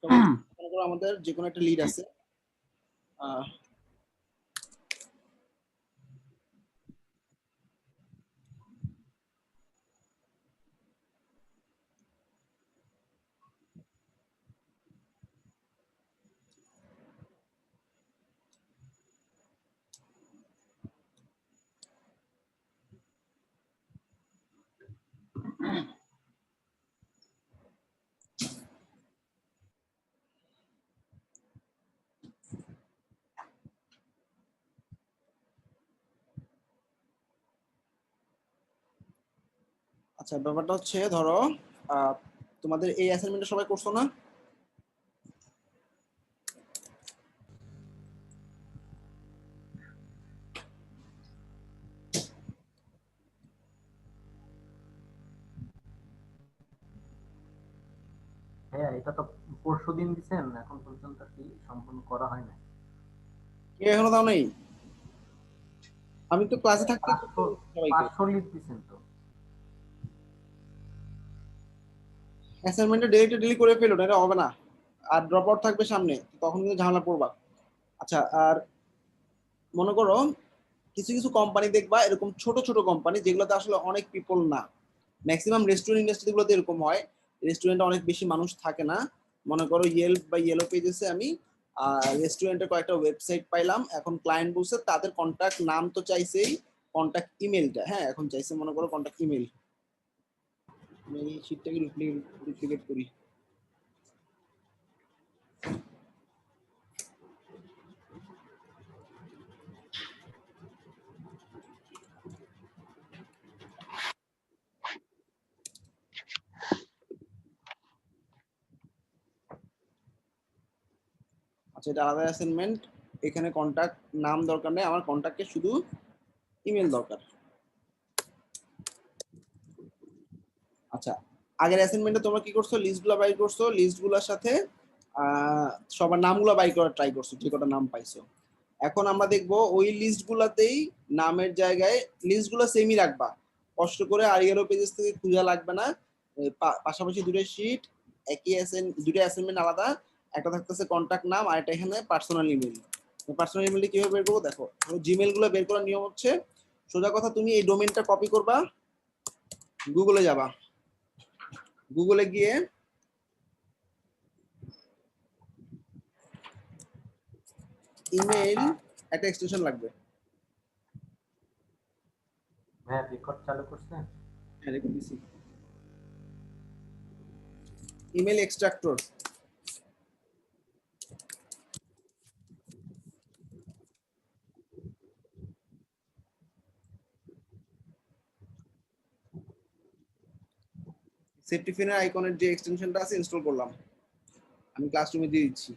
মনে করো আমাদের যে কোনো একটা লিড আছে, আচ্ছা ব্যাপারটা হচ্ছে ধরো তোমাদের এই অ্যাসাইনমেন্টটা সবাই করছো না? হ্যাঁ, এটা তো পরশুদিন দিছেন, এখন পর্যন্ত কি সম্পূর্ণ করা হয় না। কে এখনো দাও নেই? আমি তো ক্লাসে থাকতে করতে 500 বলছি সবাইকে। 500 লিখ দিছেন তো। অ্যাসাইনমেন্টটা ডিলিট করে ফেলো, না এটা হবে না। আর ড্রপ আউট থাকবে সামনে, তখন কিন্তু ঝামেলা পড়বা। আচ্ছা, আর মনে করো কিছু কিছু কোম্পানি দেখবা এরকম ছোট ছোট কোম্পানি যেগুলোতে আসলে অনেক পিপল না। ম্যাক্সিমাম রেস্টুরেন্ট ইন্ডাস্ট্রিগুলোতে এরকম হয়, রেস্টুরেন্টে অনেক বেশি মানুষ থাকে না। মনে করো ইয়েল্প বা ইয়েলো পেজেসে আমি রেস্টুরেন্টের কয়েকটা ওয়েবসাইট পাইলাম, এখন ক্লায়েন্ট বলছে তাদের কন্ট্যাক্ট নাম তো চাইছেই, কন্ট্যাক্ট ইমেলটা হ্যাঁ এখন চাইছে, মনে করো কন্ট্যাক্ট ইমেল। আমি এই শীটটাকে ডুপ্লিকেট করি। আচ্ছা, এটা আলাদা অ্যাসাইনমেন্ট। এখানে কন্ট্যাক্ট নাম দরকার নেই, আমার কন্ট্যাক্টে শুধু ইমেল দরকার। আচ্ছা, আগের অ্যাসাইনমেন্টে তোমরা কি করছো, লিস্টগুলো বাই করছো, লিস্টগুলোর সাথে সবার নামগুলো বাই করার ট্রাই করছো, যে কটা নাম পাইছো। এখন আমরা দেখবো ওই লিস্টগুলোতেই নামের জায়গায় লিস্টগুলো সেমই রাখবা, কষ্ট করে আরিয়ারো পেজেস থেকে খোঁজা লাগবে না। পাশাপাশি দুটো শিট, দুটো অ্যাসাইনমেন্ট আলাদা, একটা থাকতেছে কন্ট্যাক্ট নাম আর একটা এখানে পার্সোনাল ইমেল। পার্সোনাল ইমেলটা কিভাবে বের করবো দেখো, জিমেল গুলো বের করার নিয়ম হচ্ছে সোজা কথা, তুমি এই ডোমেনটা কপি করবা, গুগলে যাবা, গুগলে গিয়ে ইমেইল একটা এক্সটেনশন লাগবে। হ্যাঁ, রেকর্ড চালু করছেন। হ্যাঁ রেখে দিছি, ইমেল এক্সট্রাক্টর। সেফটিফিনের আইকনের যে এক্সটেনশনটা আছে ইনস্টল করলাম, আমি ক্লাসরুমে দিয়ে দিচ্ছি।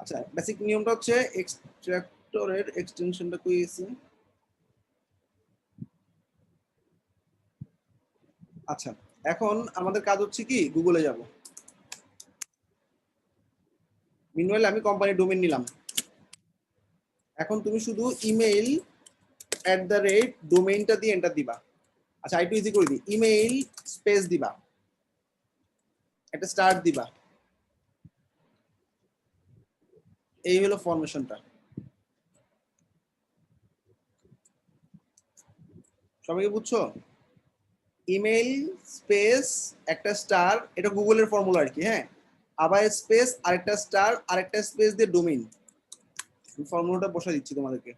আচ্ছা, বেসিক নিয়মটা হচ্ছে এক্সট্রাক্টরের এক্সটেনশনটা কই আছে। আচ্ছা, এখন আমাদের কাজ হচ্ছে কি, গুগলে যাব। মিনওয়াইল আমি কোম্পানির ডোমেন নিলাম। এখন তুমি শুধু ইমেইল @ডোমেইনটা দিয়ে এন্টার দিবা। আচ্ছা, আইটু ইজি করে দিই, ইমেইল স্পেস দিবা, একটা স্টার্ট দিবা, এই হলো ফরমেশনটা। সবাইকে বুঝছো? ইমেইল স্পেস একটা স্টার, এটা গুগলের ফর্মুলা আর কি, হ্যাঁ। আবার স্পেস আরেকটা স্টার আরেকটা স্পেস দিয়ে ডোমেইন। ফর্মুলাটা বসে দিচ্ছি তোমাদেরকে।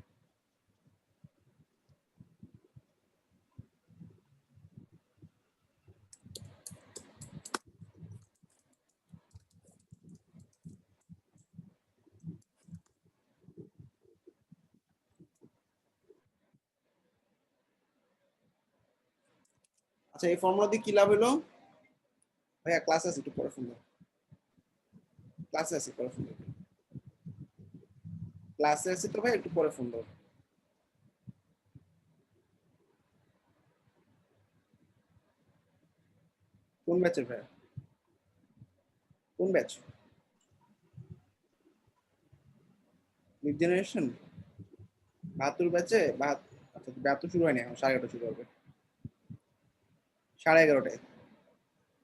আচ্ছা এই ফর্মুলা দিয়ে কি লাভ হলো ভাইয়া? ক্লাসে আছে, একটু পরে ফোন দাও। ক্লাসে আছে, পরে ফোন দাও। ক্লাসে আছে তো ভাই, একটু পরে ফোন দাও। কোন ব্যাচের ভাইয়া? কোন ব্যাচ? মিড জেনারেশন 72 ব্যাচে? আচ্ছা 72 শুরু হয়নি এখন, 11:30 শুরু হবে। 11:30টায়।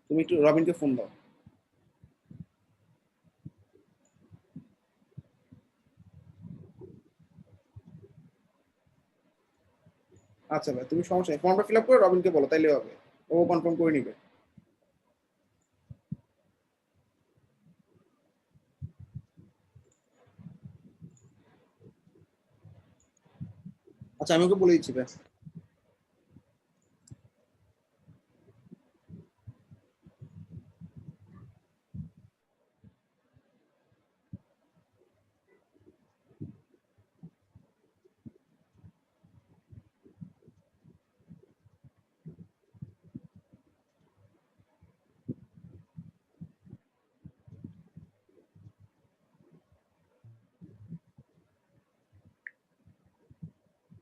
তুমি একটু রবিনকে ফোন দাও। আচ্ছা ভাই, তুমি সমস্যা নেই, ফর্মটা ফিল আপ করে রবিনকে বলো, তাইলে হবে। ও কনফার্ম করে নিবে। আচ্ছা আমি ওকে বলে দিচ্ছি ভাই।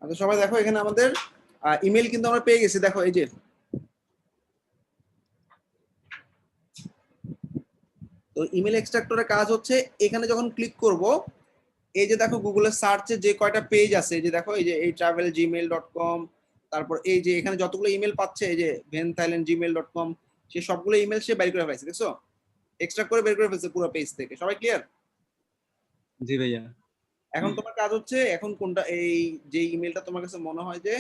আচ্ছা সবাই দেখো, এখানে আমাদের ইমেল কিন্তু আমরা পেয়ে গেছি, দেখো এই যে। তো ইমেল এক্সট্রাক্টরের কাজ হচ্ছে, এখানে যখন ক্লিক করব, এই যে দেখো গুগলের সার্চে যে কয়টা পেজ আছে, এই যে দেখো, এই যে এই ট্রাভেল gmail.com, তারপর এই যে এখানে যতগুলো ইমেল পাচ্ছে, এই যে venthailand@gmail.com, সে সবগুলো ইমেল সে বের করে ফেলছে, দেখছো? এক্সট্রাক্ট করে বের করে ফেলছে পুরো পেজ থেকে। সবাই ক্লিয়ার? জি ভাইয়া। এখন তোমার কাজ হচ্ছে, এখন কোনটা এই যে ইমেলটা তোমার কাছে মনে হয় যে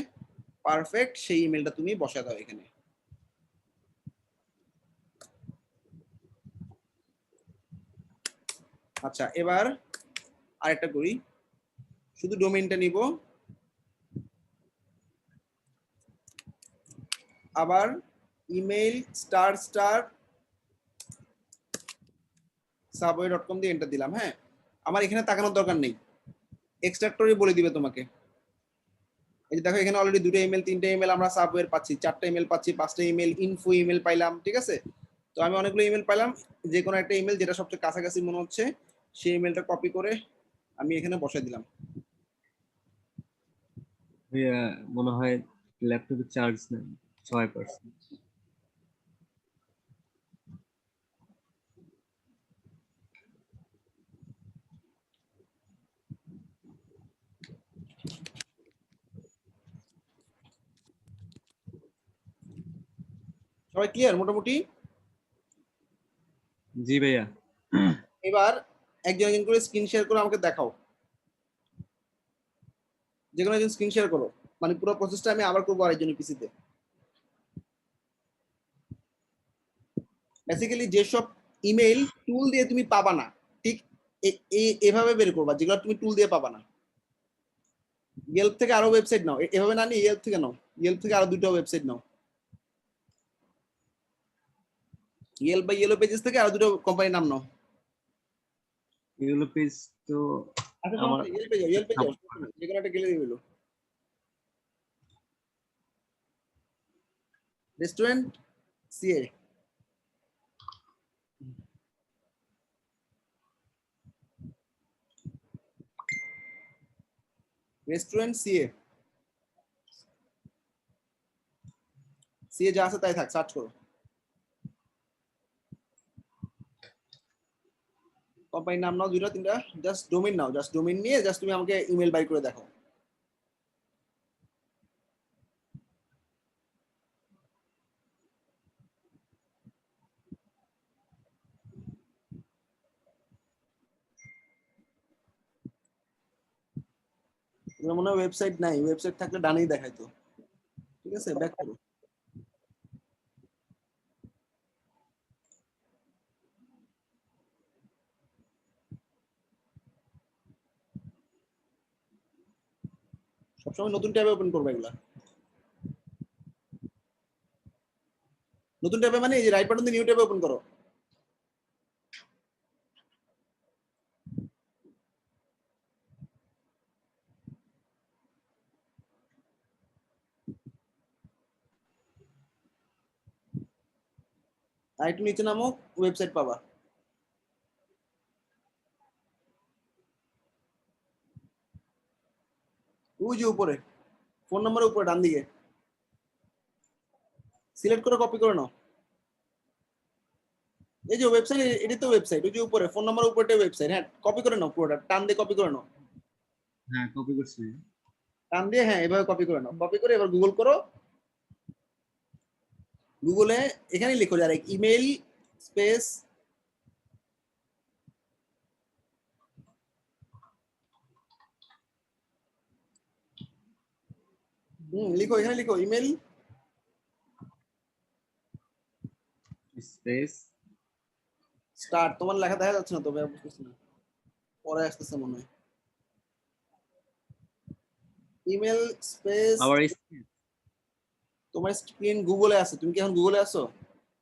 পারফেক্ট, সেই ইমেলটা তুমি বসায় দাও এখানে। আচ্ছা এবার আরেকটা করি, শুধু ডোমেইনটা নিব, আবার ইমেইল ** subway.com দিয়ে এন্টার দিলাম। হ্যাঁ, আমার এখানে তাকানোর দরকার নেই, এক্সট্রাক্টরই বলে দিবে তোমাকে। এই যে দেখো, এখানে অলরেডি 2টা ইমেল, 3টা ইমেল আমরা সাবওয়ের পাচ্ছি, 4টা ইমেল পাচ্ছি, 5টা ইমেল, ইনফো ইমেল পাইলাম, ঠিক আছে? তো আমি অনেকগুলো ইমেল পাইলাম, যে কোনো একটা ইমেল যেটা সবচেয়ে কাছাকাছি মনে হচ্ছে, সেই ইমেলটা কপি করে আমি এখানে বসাই দিলাম। ভাইয়া মনে হয় ল্যাপটপে চার্জ নেই 6%। সবাই ক্লিয়ার মোটামুটি? জি ভাইয়া। এবার একজন একজন করে স্ক্রিন শেয়ার করে আমাকে দেখাও, যে কোনো একজন স্ক্রিন শেয়ার করো, মানে পুরো প্রসেসটা আমি আবার করবো আরেকজনের পিসিতে। বেসিক্যালি যেসব ইমেল টুল দিয়ে তুমি পাবা না, ঠিক এভাবে বের করবা, যেগুলো তুমি টুল দিয়ে পাবা না। ইয়েল্প থেকে আরো ওয়েবসাইট নাও, এভাবে না নিয়ে ইয়েল্প থেকে নাও, ইয়েল্প থেকে আরো 2টা ওয়েবসাইট নাও, ইয়েল্প বা ইয়েলো পেজেস থেকে আরো 2টো কোম্পানির নাম নাও। এগুলো পেজ তো আচ্ছা আমার সমস্যা নেই, ইয়েল্পে যাও, ইয়েল্পে যাও, যে কোনো একটা গেলে দিলো। Restaurant CA, restaurant CA, CA যা আছে তাই থাক, সার্চ করো। কোম্পানির নাম নাও 2টা 3টা, জাস্ট ডোমেইন নাও, জাস্ট ডোমেইন নিয়ে জাস্ট তুমি আমাকে ইমেল বাই করে দেখো। তোমার মনে হয় ওয়েবসাইট নাই, ওয়েবসাইট থাকলে ডানেই দেখাইতো। ঠিক আছে, ব্যাক করো। সবসময় নতুন ট্যাবে ওপেন করবে এগুলা, নতুন ট্যাবে মানে এই যে রাইট বাটন দিয়ে নিউ ট্যাবে ওপেন করো। আর একটু নিচে নামো, ওয়েবসাইট পাবা। ওই যে উপরে ফোন নাম্বারের উপরে ডান দিকে সিলেক্ট করে কপি করে নাও। এই যে ওয়েবসাইট, এটি তো ওয়েবসাইট, ওই যে উপরে ফোন নাম্বার উপরে ওয়েবসাইট। হ্যাঁ, কপি করে নাও পুরোটা, টান দিয়ে কপি করে নাও, হ্যাঁ কপি করছি। টান দিয়ে, হ্যাঁ এভাবে কপি করে নাও। কপি করে এবার গুগল করো। গুগলে এখানে লিখো যারা ইমেল স্পেস, লিখো এখানে লিখো ইমেল স্পেস স্টার্ট। তোমার লেখা দেখা যাচ্ছে না তবে, বুঝতেছি না, পরে আসতেছে মনে হয়। ইমেল স্পেস, আবার তোমার স্ক্রিন গুগলে আছে, তুমি কি এখন গুগলে আছো?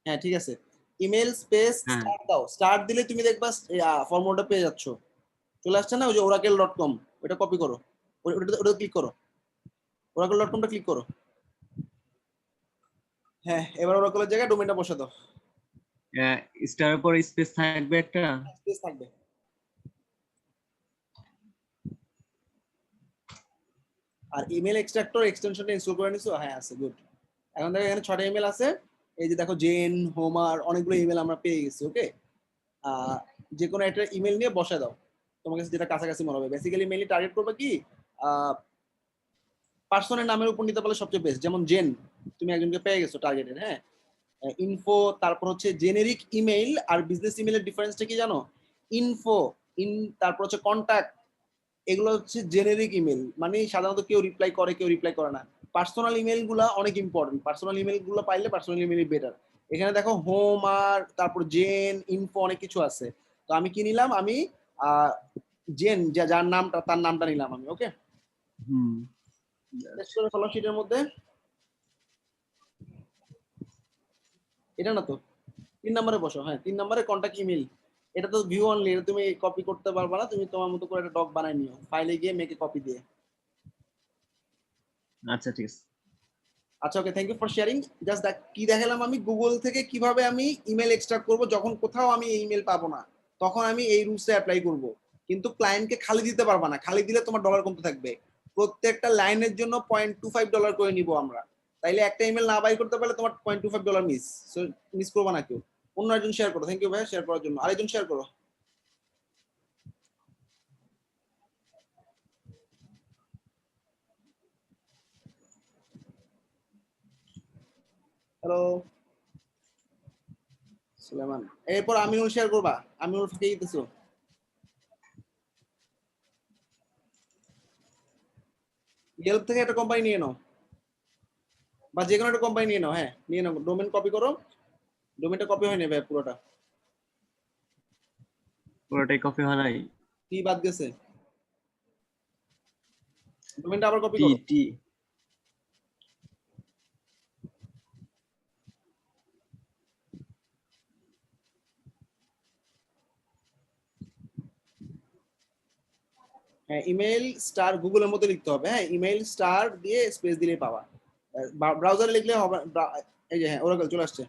হ্যাঁ ঠিক আছে। ইমেল স্পেস হ্যাঁ স্টার্ট দাও, স্টার্ট দিলে তুমি দেখবা ফর্মুলাটা পেয়ে যাচ্ছ, চলে আসছে না ওই যে oracle.com, ওটা কপি করো, ওটা ওটা ক্লিক করো, oracle.com টা ক্লিক করো। হ্যাঁ, এবার oracle এর জায়গায় ডোমেইনটা বসে দাও, স্টারের পর স্পেস থাকবে একটা। স্পেস থাকবে। আর ইমেল এক্সট্রাক্টর এক্সটেনশনটা ইনস্টল করে নিছো? হ্যাঁ আছে, গুড। এখন দেখো এখানে 6টা ইমেল আছে, এই যে দেখো জেন, হোমার, অনেকগুলো ইমেল আমরা পেয়ে গেছি। ওকে, যে কোনো একটা ইমেল নিয়ে বসে দাও, তোমার কাছে যেটা কাছাকাছি মনে হবে। বেসিক্যালি মেইনলি টার্গেট করবে কি, পার্সনের নামের উপর নিতে পারলে সবচেয়ে বেস্ট। যেমন জেন, তুমি একজনকে পেয়ে গেছো টার্গেটের, হ্যাঁ। ইনফো, তারপর হচ্ছে জেনেরিক ইমেইল আর বিজনেস ইমেইলের ডিফারেন্সটা কি জানো? ইনফো, ইন, তারপর হচ্ছে কন্টাক্ট, এগুলো হচ্ছে জেনেরিক ইমেল, মানে সাধারণত কেউ রিপ্লাই করে কেউ রিপ্লাই করে না। পার্সোনাল ইমেল গুলা অনেক ইম্পর্টেন্ট, পার্সোনাল ইমেল গুলো পাইলে পার্সোনাল ইমেল বেটার। এখানে দেখো হোম আর তারপর জেন, ইনফো, অনেক কিছু আছে। তো আমি কি নিলাম, আমি জেন, যার নামটা তার নামটা নিলাম আমি। ওকে, হুম টেস্ট করে ফলো শিটের মধ্যে। এটা না তো, 3 নম্বরে বসো। হ্যাঁ, 3 নম্বরে কন্টাক্ট ইমেল, এটা তো ভিউ অনলি, এটা তুমি কপি করতে পারবা না, তুমি তোমার মতো করে একটা ডক বানাই নিও, ফাইলে গিয়ে মেকে কপি দিয়ে। আচ্ছা ঠিক আছে। আচ্ছা okay, thank you for sharing. Just কি দেখালাম আমি, গুগল থেকে কিভাবে আমি ইমেল এক্সট্রাক্ট করব, যখন কোথাও আমি ইমেল পাবো না তখন আমি এই রুলসে অ্যাপ্লাই করব। কিন্তু ক্লায়েন্টকে খালি দিতে পারবা না, খালি দিলে তোমার ডলার কমতে থাকবে। প্রত্যেকটা লাইনের জন্য $0.25 করে নিব আমরা। তাইলে একটা ইমেল না বাই করতে পারলে তোমার $0.25 মিস। সো মিস করবা না কেউ। অন্য একজন শেয়ার করো। থ্যাংক ইউ ভাই শেয়ার করার জন্য। আরেকজন শেয়ার করো। হ্যালো সুলেমান, এরপর আমিনুল শেয়ার করবা। আমিনুল ফাঁকে দিতেছো। ইয়েলপ থেকে একটা কোম্পানি নিয়ে নাও, বা যে কোনো একটা কোম্পানি নিয়ে নাও। হ্যাঁ নিয়ে নাও, ডোমেন কপি করো। ডোমেনটা কপি হয় না ভাই পুরোটা, পুরোটাই কপি হয় নাই। টি বাদ গেছে। ডোমেনটা আবার কপি টি করো। টি হ্যাঁ, ইমেল স্টার গুগলের মধ্যে লিখতে হবে। হ্যাঁ, ইমেল স্টার দিয়ে স্পেস দিলেই পাবা। ব্রাউজারে লিখলে হবে। এই যে হ্যাঁ, ওরাকল চলে আসছে।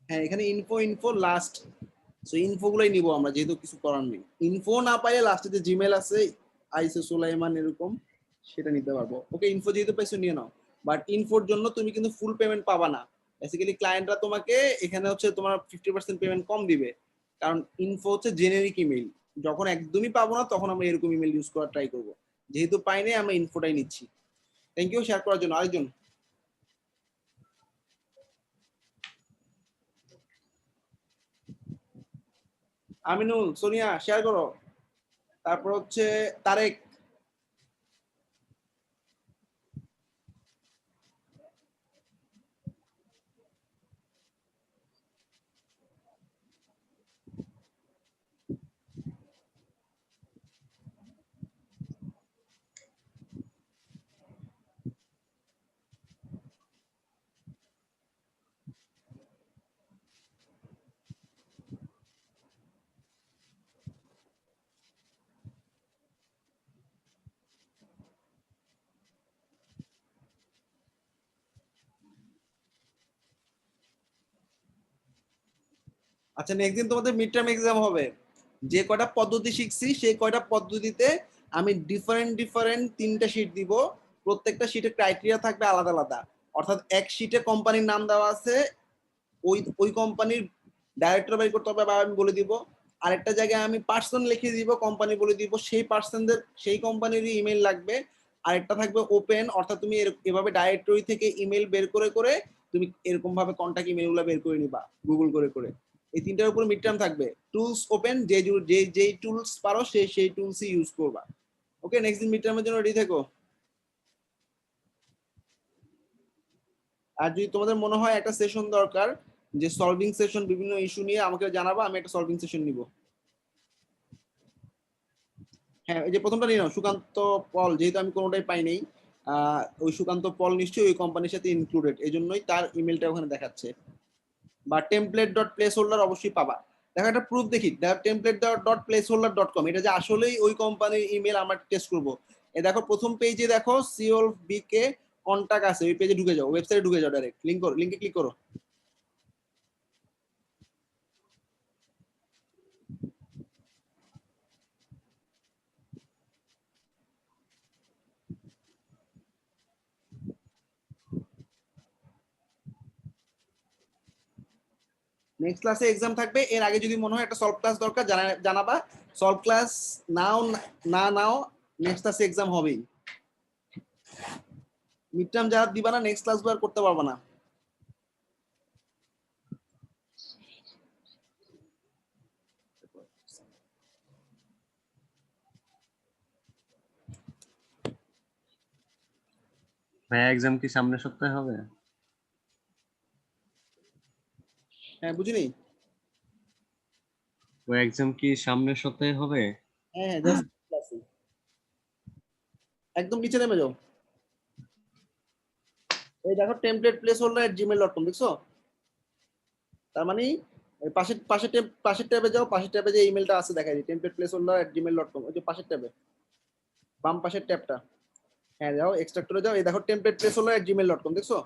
হ্যাঁ, এখানে info info last, so info গুলাই নিবো আমরা, যেহেতু কিছু করার নেই। ইনফো না পাইলে লাস্টে যে জিমেল আছে, আইসে সুলাইমান এরকম, সেটা নিতে পারবো। ওকে, ইনফো যেহেতু পাইছো নিয়ে নাও। বাট ইনফোর জন্য তুমি কিন্তু ফুল পেমেন্ট পাবা না। বেসিক্যালি ক্লায়েন্টরা তোমাকে এখানে হচ্ছে তোমার 50% পেমেন্ট কম দিবে, কারণ ইনফো হচ্ছে জেনেরিক ইমেল। যখন একদমই পাবো না তখন আমরা এরকম ইমেল ইউজ করার ট্রাই করবো। যেহেতু পাইনি আমরা ইনফোটাই নিচ্ছি। থ্যাংক ইউ শেয়ার করার জন্য। আরেকজন আমিনুল, সোনিয়া শেয়ার করো। তারপর হচ্ছে তারেক। আচ্ছা নেক্সট দিন তোমাদের মিড টার্ম এক্সাম হবে, যে কয়টা পদ্ধতি শিখছি সেই কয়টা পদ্ধতিতে আমি ডিফারেন্ট ডিফারেন্ট 3টা শীট দিব, প্রত্যেকটা শীটের ক্রাইটেরিয়া থাকবে আলাদা আলাদা। অর্থাৎ এক শীটে কোম্পানির নাম দেওয়া আছে, ওই ওই কোম্পানির ডাইরেক্টর বাই করতে হবে বা আমি বলে দিব। আরেকটা জায়গায় আমি পার্সন লিখে দিব, কোম্পানি বলে দিব, সেই পার্সনদের সেই কোম্পানিরই ইমেল লাগবে। আরেকটা থাকবে ওপেন, অর্থাৎ তুমি এভাবে ডাইরেক্টরি থেকে ইমেল বের করে করে তুমি এরকম ভাবে কন্টাক্ট ইমেলগুলো বের করে নিবা গুগল করে করে। এই তিনটার উপর মিড টার্ম থাকবে। টুলস ওপেন, যেই টুলস পারো সেই টুলসই ইউজ করবা। ওকে, নেক্সট দিন মিড টার্মের জন্য রেডি থেকো। আর যদি তোমাদের মনে হয় একটা সেশন দরকার, যে সলভিং সেশন বিভিন্ন ইস্যু নিয়ে, আমাকে জানাবা, আমি একটা সলভিং সেশন নিব। হ্যাঁ, এই যে প্রথমটা নিয়ে নাও, সুকান্ত পল, যেহেতু আমি কোনোটাই পাই নাই, ওই সুকান্ত পল নিশ্চয়ই ওই কোম্পানির সাথে ইনক্লুডেড, এই জন্যই তার ইমেলটা ওখানে দেখাচ্ছে। বা টেমপ্লেট ডট প্লেস হোল্ডার অবশ্যই পাবা। দেখো একটা প্রুফ দেখি, template dot place holder dot com, এটা যে আসলেই ওই কোম্পানির ইমেল আমরা টেস্ট করবো। এ দেখো প্রথম পেজে দেখো সিওল বিকে কন্টাক্ট আছে, ওই পেজে ঢুকে যাও, ওয়েবসাইটে ঢুকে যাও, ডাইরেক্ট লিঙ্কে ক্লিক করো। নেক্সট ক্লাসে এক্সাম থাকবে, এর আগে যদি মনে হয় একটা সলভ ক্লাস দরকার জানাবা। সলভ ক্লাস নাও না নাও, নেক্সট ক্লাসে এক্সাম হবেই। মিড টার্ম যারা দিবা না নেক্সট ক্লাসগুলো আর করতে পারবা না। ভাইয়া এক্সাম কি সামনের সপ্তাহে হবে? হ্যাঁ বুঝিনি। ওই এক্সাম কি সামনের সপ্তাহে হবে? হ্যাঁ হ্যাঁ, জাস্ট ক্লাসে একদম নিচে নেমে যাও। এই দেখো টেমপ্লেট প্লেস হোল্ডার @gmail.com দেখছো? তার মানে এই পাশের ট্যাবে যাও, পাশের ট্যাবে যে ইমেলটা আছে দেখাই দিই, টেমপ্লেট প্লেস হোল্ডার @gmail.com, ওই যে পাশের ট্যাবে, বাম পাশের ট্যাবটা। হ্যাঁ যাও এক্সট্রাক্টরে যাও, এই দেখো টেমপ্লেট প্লেস হোল্ডার @gmail.com দেখছো?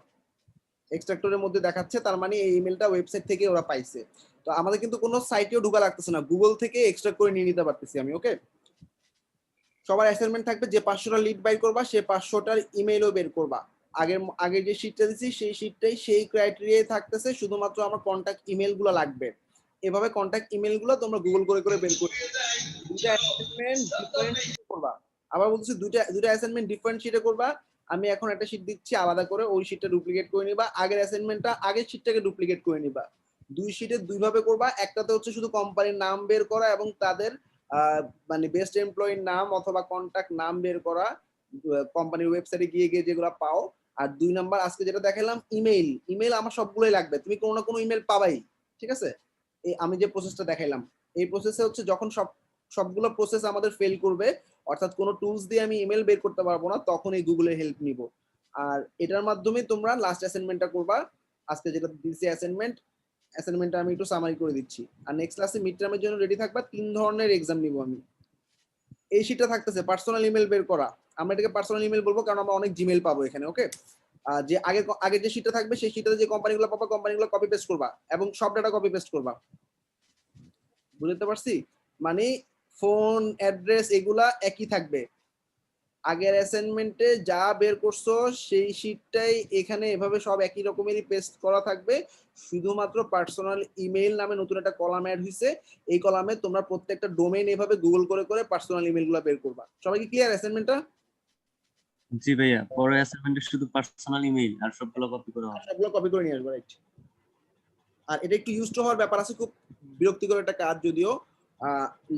এক্সট্রাক্টরের মধ্যে দেখাচ্ছে, তার মানে এই ইমেলটা ওয়েবসাইট থেকে ওরা পাইছে। তো আমাদের কিন্তু কোনো সাইটেও ঢোকা লাগতেছে না, গুগল থেকে এক্সট্রাক্ট করে নিয়ে নিতে পারতেছি আমি। ওকে, সবার অ্যাসাইনমেন্ট থাকবে, যে 500টা লিড বাই করবা সে 500টার ইমেইলও বের করবা। আগের যে শিটটা দিছি সেই শিটটাই সেই ক্রাইটেরিয়ায় থাকতেছে, শুধুমাত্র আমার কন্টাক্ট ইমেল গুলো লাগবে। এভাবে কন্টাক্ট ইমেল গুলো তোমরা গুগল করে করে বের করবে। দুইটা অ্যাসাইনমেন্ট ডিফারেন্ট শিটে করবা। আবার বলছি দুইটা অ্যাসাইনমেন্ট ডিফারেন্ট শিটে করবা। আমি এখন একটা শিট দিচ্ছি আলাদা করে, ওই শিটটা ডুপ্লিকেট করে নিবা, আগের অ্যাসাইনমেন্টটা আগের শিটটাকে ডুপ্লিকেট করে নিবা। দুই শিটে দুইভাবে করবা, একটাতে হচ্ছে শুধু কোম্পানির নাম বের করা এবং তাদের মানে বেস্ট এমপ্লয়ির নাম অথবা কন্টাক্ট নাম বের করা, কোম্পানির ওয়েবসাইটে গিয়ে গিয়ে যেগুলো পাও। আর 2 নাম্বার আজকে যেটা দেখালাম ইমেল আমার সবগুলোই লাগবে, তুমি কোনো না কোনো ইমেল পাবাই। ঠিক আছে, এই আমি যে প্রসেসটা দেখাইলাম, এই প্রসেসে হচ্ছে যখন সবগুলো প্রসেস আমাদের ফেল করবে, অর্থাৎ কোনো টুলস দিয়ে আমি ইমেল বের করতে পারবো না, তখন এই গুগলের হেল্প নিব। আর এটার মাধ্যমে তোমরা লাস্ট অ্যাসাইনমেন্টটা করবা। আজকে যেটা দিয়েছি অ্যাসাইনমেন্টটা আমি একটু সামারি করে দিচ্ছি। আর নেক্সট ক্লাসে মিড টার্মের জন্য রেডি থাকবা, 3 ধরনের এক্সাম নিব আমি। এই শিটটা থাকতেছে পার্সোনাল ইমেল বের করা, আমরা এটাকে পার্সোনাল ইমেল বলবো কারণ আমরা অনেক জিমেল পাবো এখানে। ওকে, যে আগে যে শিটটা থাকবে সেই শিটটাতে যে কোম্পানিগুলো পাবো, কোম্পানিগুলো কপি পেস্ট করবা এবং সব ডাটা কপি পেস্ট করবা। বুঝতে পারছি? মানে ফোন অ্যাড্রেস এগুলা একই থাকবে। আগের অ্যাসাইনমেন্টে যা বের করছো সেই শিটটাই এখানে এভাবে সব একই রকমেরই পেস্ট করা থাকবে, শুধুমাত্র পার্সোনাল ইমেল নামে নতুন একটা কলাম অ্যাড হয়েছে। এই কলামে তোমরা প্রত্যেকটা ডোমেইন এভাবে গুগল করে করে পার্সোনাল ইমেলগুলো বের করবা। সবাই কি ক্লিয়ার অ্যাসাইনমেন্টটা? জি ভাইয়া, পরে অ্যাসাইনমেন্টে শুধু পার্সোনাল ইমেইল আর সবগুলো কপি করে হবে। সবগুলো কপি করে নিয়ে আসবো, রাইট। আর এটা একটু ইউজ টু হওয়ার ব্যাপার আছে, খুব বিরক্তিকর একটা কাজ যদিও,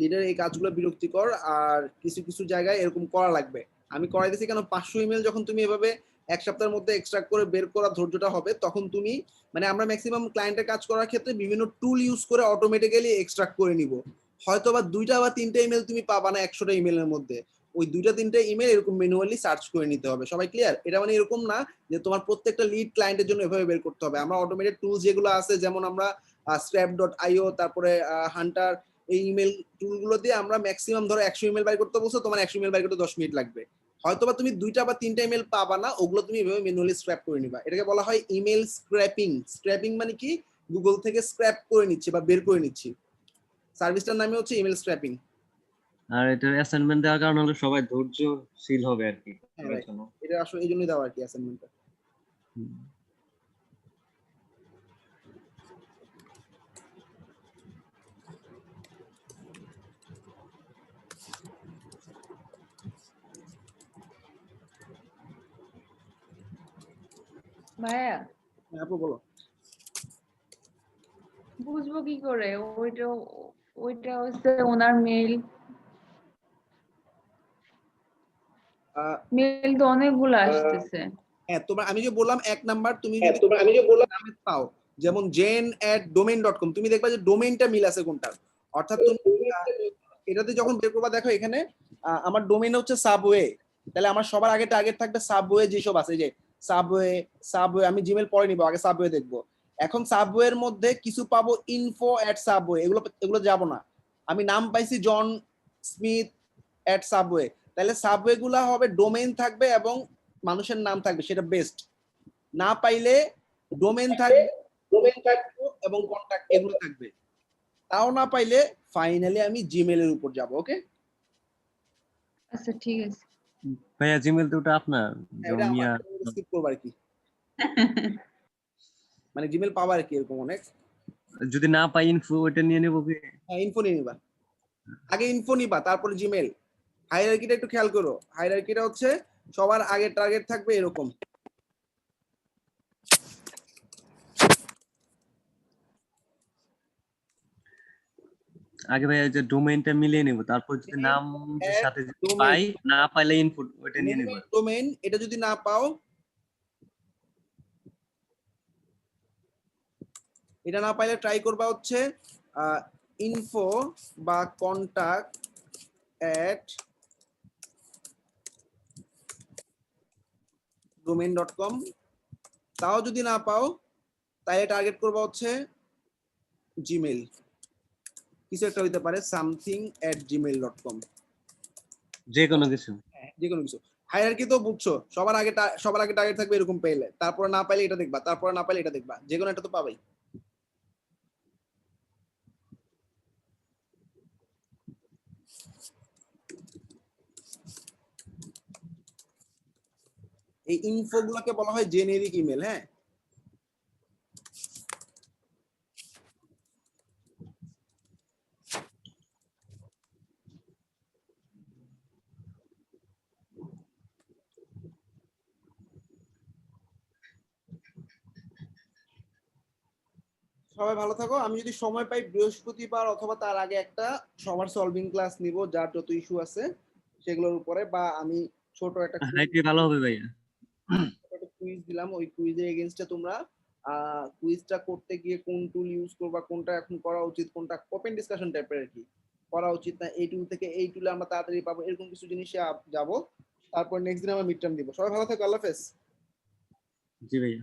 লিডার এই কাজগুলো বিরক্তিকর, আর কিছু কিছু জায়গায় এরকম করা লাগবে। আমি করাই দিচ্ছি কেন, 500 ইমেল যখন তুমি এভাবে এক সপ্তাহের মধ্যে এক্সট্রাক্ট করে বের করা ধৈর্যটা হবে, তখন তুমি মানে আমরা ম্যাক্সিমাম ক্লায়েন্টের কাজ করার ক্ষেত্রে বিভিন্ন টুল ইউজ করে অটোমেটিক্যালি এক্সট্রাক্ট করে নিব। হয়তো বা 2টা বা 3টা ইমেল তুমি পাবা না 100টা ইমেলের মধ্যে, ওই 2টা 3টা ইমেল এরকম ম্যানুয়ালি সার্চ করে নিতে হবে। সবাই ক্লিয়ার? এটা মানে এরকম না যে তোমার প্রত্যেকটা লিড ক্লায়েন্টের জন্য এভাবে বের করতে হবে। আমরা অটোমেটেড টুলস যেগুলো আছে, যেমন আমরা scrap.io, তারপরে হান্টার, এই ইমেল টুলগুলো দিয়ে আমরা ম্যাক্সিমাম ধরো 100 ইমেল বাই করতে বলছো, তোমার 100 ইমেল বাই করতে 10 মিনিট লাগবে। হয়তোবা তুমি 2টা বা 3টা ইমেল পাবা না, ওগুলো তুমি এভাবে ম্যানুয়ালি স্ক্র্যাপ করে নিবা। এটাকে বলা হয় ইমেল স্ক্র্যাপিং। স্ক্র্যাপিং মানে কি, গুগল থেকে স্ক্র্যাপ করে নিচ্ছি বা বের করে নিচ্ছি। সার্ভিসটার নামে হচ্ছে ইমেল স্ক্র্যাপিং। আর এটা অ্যাসাইনমেন্ট দেওয়ার কারণ হলো সবাই ধৈর্যশীল হবে আর কি হ্যাঁ করার রাইট, জন্য। এটা আসলে এই জন্যই দেওয়া আর কি অ্যাসাইনমেন্টটা। হুম। ভাইয়া হ্যাঁ আপু বলো। বুঝবো কি করে ওইটা ওইটা হচ্ছে ওনার মেল? মেল তো অনেকগুলো আসতেছে। হ্যাঁ তোমার আমি যে বললাম 1 নাম্বার, তুমি যদি নামে পাও যেমন jen@domain.com, তুমি দেখবা যে ডোমেইনটা মিল আছে কোনটা। অর্থাৎ তুমি এটাতে যখন বের করবা, দেখো এখানে আমার ডোমেইন হচ্ছে সাবওয়ে, তাহলে আমার সবার আগে টার্গেট থাকবে সাবওয়ে যেসব আছে, যে সাবওয়ে সাবওয়ে আমি জিমেল পরে নিব, আগে সাবওয়ে দেখবো। এখন সাবওয়ের মধ্যে কিছু পাবো info@subway, এগুলো এগুলো যাব না। আমি নাম পাইছি জন স্মিথ @subway, তাহলে সাবওয়ে গুলা হবে ডোমেইন থাকবে এবং মানুষের নাম থাকবে, সেটা বেস্ট। না পাইলে ডোমেইন থাকবে এবং কন্টাক্ট এগুলো থাকবে। তাও না পাইলে ফাইনালি আমি জিমেলের উপর যাব। ওকে, আচ্ছা ঠিক আছে। ভাইয়া জিমেল তো ওটা আপনার এটা আমার মিয়া। স্কিপ করব আর কি, মানে জিমেল পাওয়া আর কি এরকম অনেক। যদি না পাই ইনফো ওইটা নিয়ে নেবো কি? হ্যাঁ ইনফো নিয়ে নিবা, আগে ইনফো নিবা তারপরে জিমেল। হায়ারার্কিটা একটু খেয়াল করো, হায়ারার্কিটা হচ্ছে সবার আগে টার্গেট থাকবে এরকম। আগে ভাইয়া যে ডোমেইনটা মিলিয়ে নেবো, তারপর যদি নাম সাথে যদি পাই, না পাইলে ইনফো ওইটা নিয়ে নেবো। ডোমেইন এটা যদি না পাও, এটা না পাইলে ট্রাই করবা হচ্ছে ইনফো বা কন্টাক্ট এট domain.com। তাও যদি না পাও তাহলে টার্গেট করবা হচ্ছে জিমেল, কিছু একটা হইতে পারে something@gmail.com, যে কোনো কিছু। যে কোনো কিছু। হায়ারার্কি তো বুঝছো, সবার আগে টার্গেট থাকবে এরকম পেলে, তারপরে না পাইলে এটা দেখবা, তারপরে না পাইলে এটা দেখবা, যে কোনো একটা তো পাবেই। এই ইনফো গুলোকে বলা হয় জেনেরিক ইমেল। হ্যাঁ, সবাই ভালো থাকো। আমি যদি সময় পাই বৃহস্পতিবার অথবা তার আগে একটা সবার সলভিং ক্লাস নিব, যার যত ইস্যু আছে সেগুলোর উপরে, বা আমি ছোট একটা হাইটি ভালো হবে ভাইয়া। কুইজ দিলাম, ওই কুইজের এগেইনস্টে তোমরা কুইজটা করতে গিয়ে কোন টুল ইউজ করবা, কোনটা এখন করা উচিত, কোনটা ওপেন ডিসকাশন টাইপের আর কি, করা উচিত না, এই টুল থেকে এই টুলে আমরা তাড়াতাড়ি পাবো, এরকম কিছু জিনিসে যাব। তারপর নেক্সট দিন আমরা মিড টার্ম দিব। সবাই ভালো থাকো, আল্লাহ হাফেজ। জি ভাইয়া।